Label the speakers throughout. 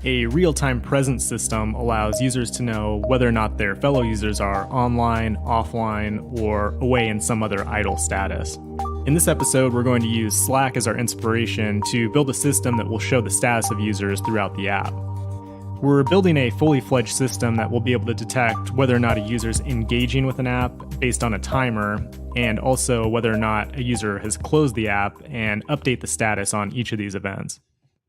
Speaker 1: A real-time presence system allows users to know whether or not their fellow users are online, offline, or away in some other idle status. In this episode, we're going to use Slack as our inspiration to build a system that will show the status of users throughout the app. We're building a fully fledged system that will be able to detect whether or not a user is engaging with an app based on a timer, and also whether or not a user has closed the app and update the status on each of these events.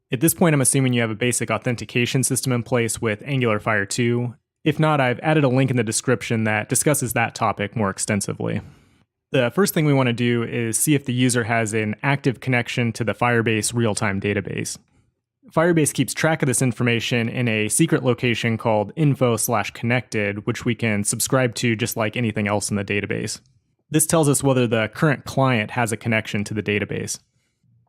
Speaker 1: At this point, I'm assuming you have a basic authentication system in place with Angular Fire 2. If not, I've added a link in the description that discusses that topic more extensively. The first thing we want to do is see if the user has an active connection to the Firebase real-time database. Firebase keeps track of this information in a secret location called info/connected, which we can subscribe to just like anything else in the database. This tells us whether the current client has a connection to the database.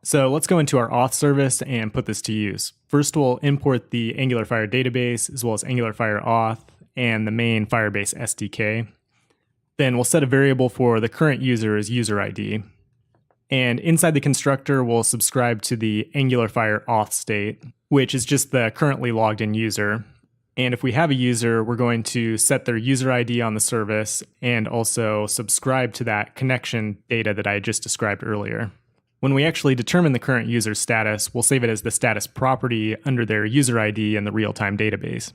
Speaker 1: So let's go into our auth service and put this to use. First, we'll import the Angular Fire database as well as Angular Fire auth and the main Firebase SDK. Then we'll set a variable for the current user's user ID. And inside the constructor, we'll subscribe to the Angular Fire auth state, which is just the currently logged in user. And if we have a user, we're going to set their user ID on the service and also subscribe to that connection data that I just described earlier. When we actually determine the current user's status, we'll save it as the status property under their user ID in the real-time database.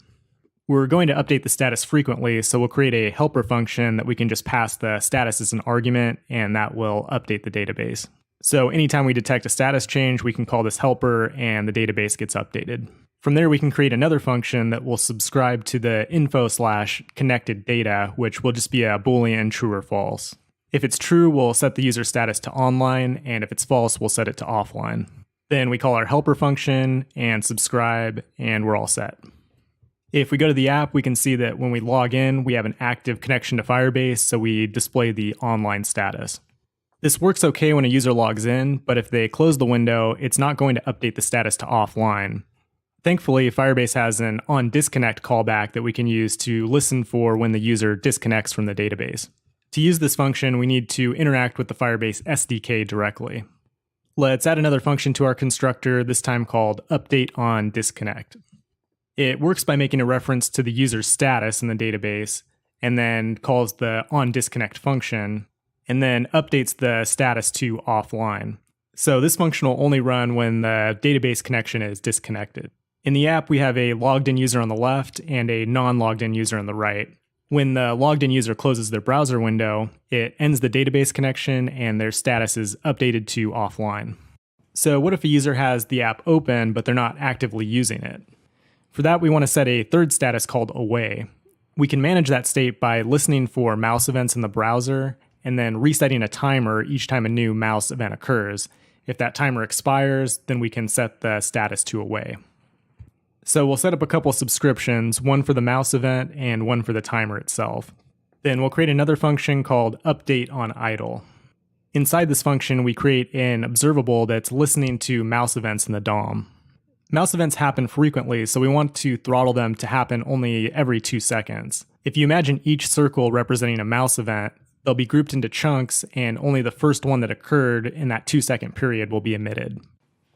Speaker 1: We're going to update the status frequently, so we'll create a helper function that we can just pass the status as an argument, and that will update the database. So anytime we detect a status change, we can call this helper, and the database gets updated. From there, we can create another function that will subscribe to the info/connected data, which will just be a Boolean true or false. If it's true, we'll set the user status to online, and if it's false, we'll set it to offline. Then we call our helper function and subscribe, and we're all set. If we go to the app, we can see that when we log in, we have an active connection to Firebase, so we display the online status. This works okay when a user logs in, but if they close the window, it's not going to update the status to offline. Thankfully, Firebase has an onDisconnect callback that we can use to listen for when the user disconnects from the database. To use this function, we need to interact with the Firebase SDK directly. Let's add another function to our constructor, this time called updateOnDisconnect. It works by making a reference to the user's status in the database, and then calls the onDisconnect function, and then updates the status to offline. So this function will only run when the database connection is disconnected. In the app, we have a logged in user on the left and a non-logged in user on the right. When the logged in user closes their browser window, it ends the database connection and their status is updated to offline. So what if a user has the app open, but they're not actively using it? For that, we want to set a third status called away. We can manage that state by listening for mouse events in the browser and then resetting a timer each time a new mouse event occurs. If that timer expires, then we can set the status to away. So we'll set up a couple subscriptions, one for the mouse event and one for the timer itself. Then we'll create another function called updateOnIdle. Inside this function, we create an observable that's listening to mouse events in the DOM. Mouse events happen frequently, so we want to throttle them to happen only every 2 seconds. If you imagine each circle representing a mouse event, they'll be grouped into chunks, and only the first one that occurred in that 2-second period will be emitted.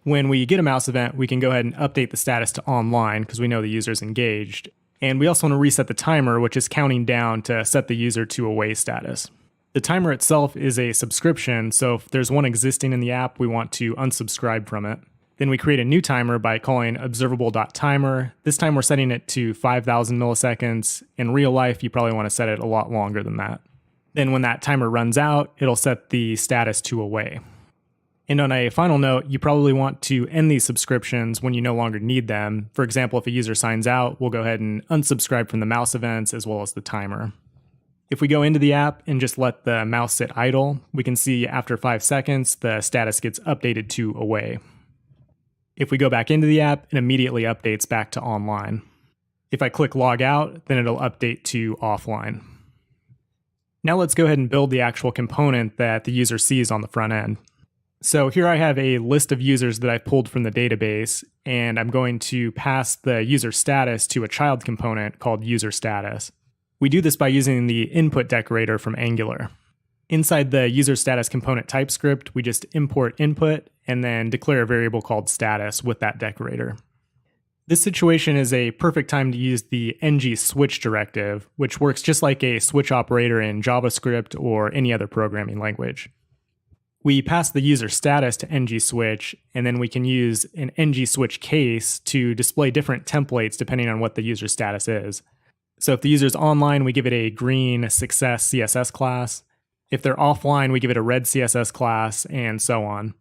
Speaker 1: When we get a mouse event, we can go ahead and update the status to online because we know the user's engaged. And we also want to reset the timer, which is counting down to set the user to away status. The timer itself is a subscription, so if there's one existing in the app, we want to unsubscribe from it. Then we create a new timer by calling observable.timer. This time we're setting it to 5,000 milliseconds. In real life, you probably want to set it a lot longer than that. Then when that timer runs out, it'll set the status to away. And on a final note, you probably want to end these subscriptions when you no longer need them. For example, if a user signs out, we'll go ahead and unsubscribe from the mouse events as well as the timer. If we go into the app and just let the mouse sit idle, we can see after 5 seconds, the status gets updated to away. If we go back into the app, it immediately updates back to online. If I click log out, then it'll update to offline. Now let's go ahead and build the actual component that the user sees on the front end. So here I have a list of users that I've pulled from the database, and I'm going to pass the user status to a child component called user status. We do this by using the input decorator from Angular. Inside the user status component TypeScript, we just import input and then declare a variable called status with that decorator. This situation is a perfect time to use the ng-switch directive, which works just like a switch operator in JavaScript or any other programming language. We pass the user status to ng-switch, and then we can use an ng-switch case to display different templates depending on what the user status is. So if the user's online, we give it a green success CSS class. If they're offline, we give it a red CSS class, and so on.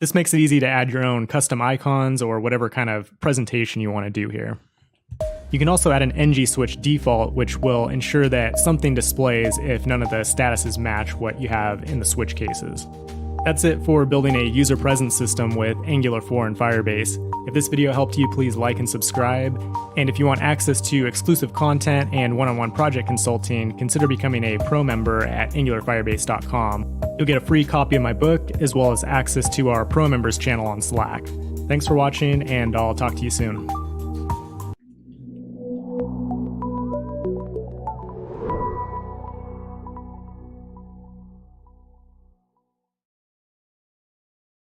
Speaker 1: This makes it easy to add your own custom icons or whatever kind of presentation you want to do here. You can also add an ng-switch default, which will ensure that something displays if none of the statuses match what you have in the switch cases. That's it for building a user presence system with Angular 4 and Firebase. If this video helped you, please like and subscribe. And if you want access to exclusive content and one-on-one project consulting, consider becoming a pro member at angularfirebase.com. You'll get a free copy of my book, as well as access to our pro members channel on Slack. Thanks for watching, and I'll talk to you soon.